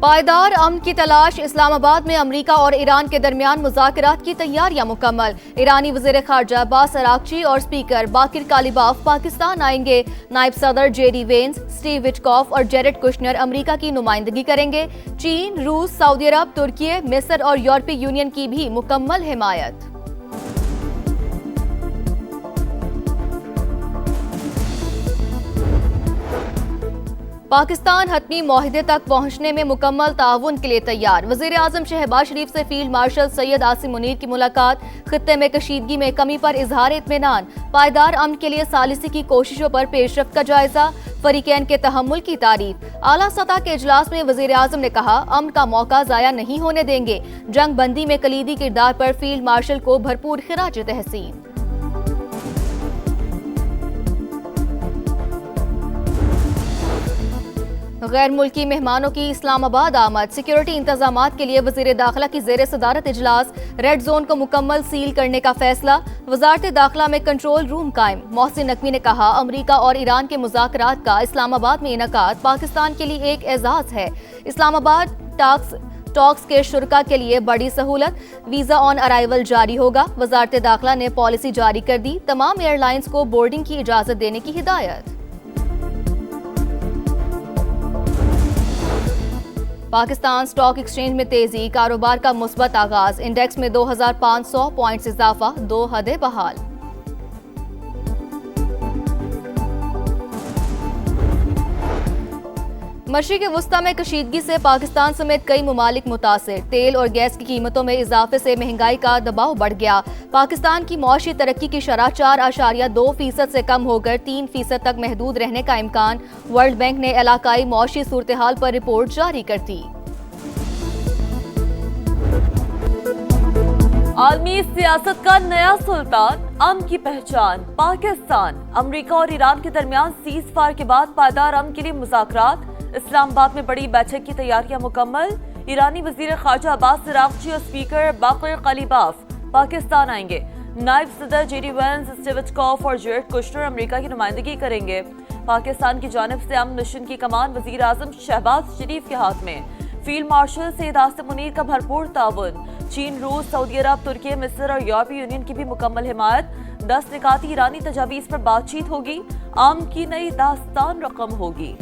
پائیدار امن کی تلاش، اسلام آباد میں امریکہ اور ایران کے درمیان مذاکرات کی تیاریاں مکمل۔ ایرانی وزیر خارجہ عباس اراغچی اور اسپیکر باقر کالیباف پاکستان آئیں گے۔ نائب صدر جے ڈی وینس، اسٹیو وٹکاف اور جیرڈ کشنر امریکہ کی نمائندگی کریں گے۔ چین، روس، سعودی عرب، ترکی، مصر اور یورپی یونین کی بھی مکمل حمایت۔ پاکستان حتمی معاہدے تک پہنچنے میں مکمل تعاون کے لیے تیار۔ وزیر اعظم شہباز شریف سے فیلڈ مارشل سید عاصم منیر کی ملاقات، خطے میں کشیدگی میں کمی پر اظہار اطمینان، پائیدار امن کے لیے ثالثی کی کوششوں پر پیش رفت کا جائزہ، فریقین کے تحمل کی تعریف۔ اعلیٰ سطح کے اجلاس میں وزیر اعظم نے کہا، امن کا موقع ضائع نہیں ہونے دیں گے۔ جنگ بندی میں کلیدی کردار پر فیلڈ مارشل کو بھرپور خراج تحسین۔ غیر ملکی مہمانوں کی اسلام آباد آمد، سیکیورٹی انتظامات کے لیے وزیر داخلہ کی زیر صدارت اجلاس، ریڈ زون کو مکمل سیل کرنے کا فیصلہ، وزارت داخلہ میں کنٹرول روم قائم۔ محسن نقوی نے کہا، امریکہ اور ایران کے مذاکرات کا اسلام آباد میں انعقاد پاکستان کے لیے ایک اعزاز ہے۔ اسلام آباد ٹاکس کے شرکاء کے لیے بڑی سہولت، ویزا آن ارائیول جاری ہوگا۔ وزارت داخلہ نے پالیسی جاری کر دی، تمام ایئر لائنز کو بورڈنگ کی اجازت دینے کی ہدایت۔ پاکستان سٹاک ایکسچینج میں تیزی، کاروبار کا مثبت آغاز، انڈیکس میں 2500 پوائنٹس اضافہ، 2 حدیں بحال۔ مشرق وسطی میں کشیدگی سے پاکستان سمیت کئی ممالک متاثر، تیل اور گیس کی قیمتوں میں اضافے سے مہنگائی کا دباؤ بڑھ گیا۔ پاکستان کی معاشی ترقی کی شرح 4.2% سے کم ہو کر 3% تک محدود رہنے کا امکان۔ ورلڈ بینک نے علاقائی معاشی صورتحال پر رپورٹ جاری کر دی۔ عالمی سیاست کا نیا سلطان، امن کی پہچان، پاکستان۔ امریکہ اور ایران کے درمیان سیز فائر کے بعد پائیدار امن کے لیے مذاکرات، اسلام آباد میں بڑی بیٹھک کی تیاریاں مکمل۔ ایرانی وزیر خارجہ عباس اراغچی اور اسپیکر باقر کالیباف پاکستان آئیں گے۔ نائب صدر جے ڈی وینس، اسٹیو وٹکاف اور جیرڈ کشنر امریکہ کی نمائندگی کریں گے۔ پاکستان کی جانب سے امن مشن کی کمان وزیر اعظم شہباز شریف کے ہاتھ میں۔ فیلڈ مارشل سید عاصم منیر کا بھرپور تعاون۔ چین، روس، سعودی عرب، ترکی، مصر اور یورپی یونین کی بھی مکمل حمایت۔ 10 نکاتی ایرانی تجاویز پر بات چیت ہوگی، امن کی نئی داستان رقم ہوگی۔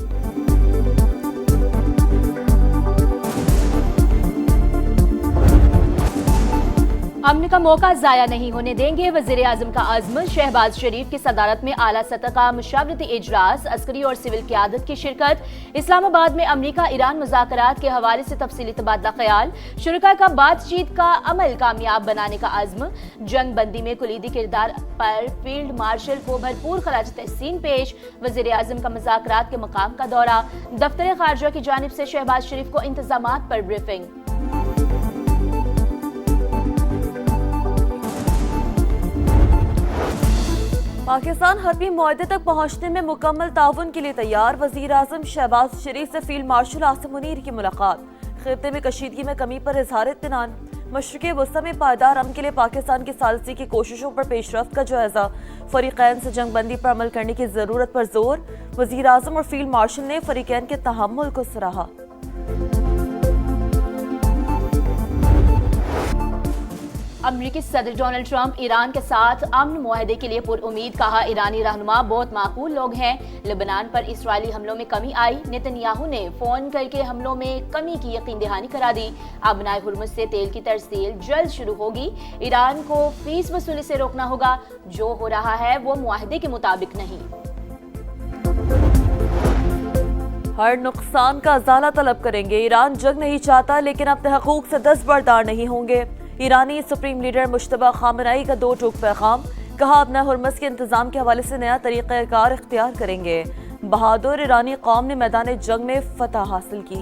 امن کا موقع ضائع نہیں ہونے دیں گے، وزیر اعظم کا عزم۔ شہباز شریف کی صدارت میں اعلیٰ سطح کا مشاورتی اجلاس، عسکری اور سول قیادت کی شرکت۔ اسلام آباد میں امریکہ ایران مذاکرات کے حوالے سے تفصیلی تبادلہ خیال، شرکاء کا بات چیت کا عمل کامیاب بنانے کا عزم۔ جنگ بندی میں کلیدی کردار پر فیلڈ مارشل کو بھرپور خراج تحسین پیش۔ وزیر اعظم کا مذاکرات کے مقام کا دورہ، دفتر خارجہ کی جانب سے شہباز شریف کو انتظامات پر بریفنگ۔ پاکستان حتمی معاہدے تک پہنچنے میں مکمل تعاون کے لیے تیار، وزیر اعظم شہباز شریف سے فیلڈ مارشل عاصم منیر کی ملاقات، خطے میں کشیدگی میں کمی پر اظہار اطمینان، مشرق وسطی میں پائیدار امن کے لیے پاکستان کی ثالثی کی کوششوں پر پیش رفت کا جائزہ، فریقین سے جنگ بندی پر عمل کرنے کی ضرورت پر زور، وزیر اعظم اور فیلڈ مارشل نے فریقین کے تحمل کو سراہا۔ امریکی صدر ڈونلڈ ٹرمپ ایران کے ساتھ امن معاہدے کے لیے پر امید، کہا ایرانی رہنما بہت معقول لوگ ہیں۔ لبنان پر اسرائیلی حملوں میں کمی آئی، نتن یاہو نے فون کر کے حملوں میں کمی کی یقین دہانی کرا دی۔ ابنائے ہرمز سے تیل کی ترسیل جلد شروع ہوگی، ایران کو فیس وصولی سے روکنا ہوگا، جو ہو رہا ہے وہ معاہدے کے مطابق نہیں۔ ہر نقصان کا ازالہ طلب کریں گے، ایران جنگ نہیں چاہتا لیکن اپنے حقوق سے دستبردار نہیں ہوں گے۔ ایرانی سپریم لیڈر مجتبیٰ خامنئی کا 2 ٹوک پیغام، کہا اپنے ہرمز کے انتظام کے حوالے سے نیا طریقہ کار اختیار کریں گے۔ بہادر ایرانی قوم نے میدان جنگ میں فتح حاصل کی۔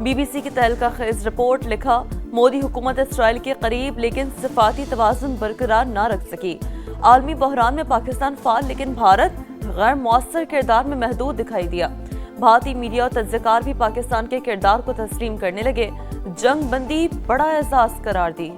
بی بی سی کی تہلکہ خیز رپورٹ لکھا، مودی حکومت اسرائیل کے قریب لیکن صفاتی توازن برقرار نہ رکھ سکی۔ عالمی بحران میں پاکستان فعال لیکن بھارت غیر مؤثر کردار میں محدود دکھائی دیا۔ بھارتی میڈیا اور تجزیہ کار بھی پاکستان کے کردار کو تسلیم کرنے لگے، جنگ بندی بڑا اعزاز قرار دی۔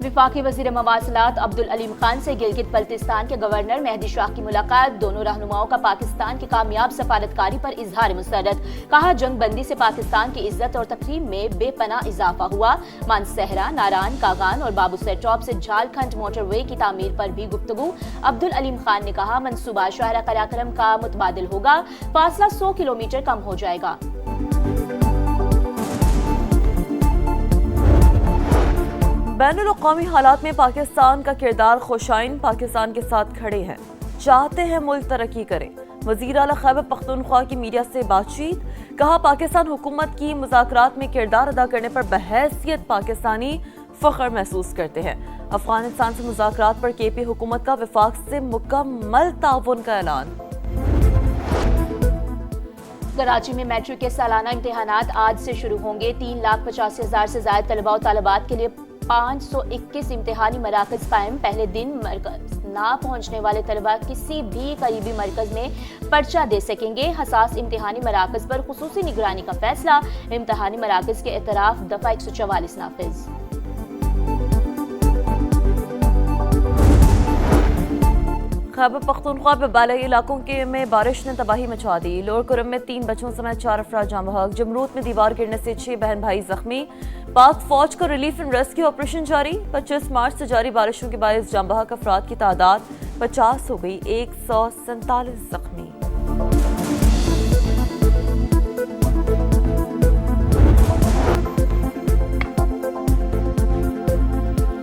وفاقی وزیر مواصلات عبدالعلیم خان سے گلگت بلتستان کے گورنر مہدی شاہ کی ملاقات، دونوں رہنماؤں کا پاکستان کی کامیاب سفارتکاری پر اظہار مسرت، کہا جنگ بندی سے پاکستان کی عزت اور تقریم میں بے پناہ اضافہ ہوا۔ مانسہرہ، ناران، کاغان اور بابو سر ٹاپ سے جھارکھنڈ موٹر وے کی تعمیر پر بھی گفتگو۔ عبدالعلیم خان نے کہا منصوبہ شاہراہ قراقرم کا متبادل ہوگا، فاصلہ 100 کلومیٹر کم ہو جائے گا۔ بین الاقوامی حالات میں پاکستان کا کردار خوشائن، پاکستان کے ساتھ کھڑے ہیں، چاہتے ہیں ملک ترقی کرے۔ وزیر اعلیٰ خیبر پختونخوا کی میڈیا سے بات چیت، کہا پاکستان حکومت کی مذاکرات میں کردار ادا کرنے پر بحیثیت پاکستانی فخر محسوس کرتے ہیں۔ افغانستان سے مذاکرات پر کے پی حکومت کا وفاق سے مکمل تعاون کا اعلان۔ کراچی میں میٹرک کے سالانہ امتحانات آج سے شروع ہوں گے۔ 3,85,000 سے زائد طلباء و طالبات کے لیے 521 امتحانی مراکز قائم۔ پہلے دن مرکز نہ پہنچنے والے طلباء کسی بھی قریبی مرکز میں پرچہ دے سکیں گے۔ حساس امتحانی مراکز پر خصوصی نگرانی کا فیصلہ، امتحانی مراکز کے اعتراف دفعہ 144 نافذ۔ خیبر پختونخوا میں بالائی علاقوں میں بارش نے تباہی مچا دی۔ لوور کرم میں 3 بچوں سمیت 4 افراد جاں بحق، جمروت میں دیوار گرنے سے 6 بہن بھائی زخمی۔ پاک فوج کا ریلیف اینڈ ریسکیو آپریشن جاری، 25 مارچ سے جاری بارشوں کے باعث جاں بحق افراد کی تعداد 50 ہو گئی، 147 زخمی۔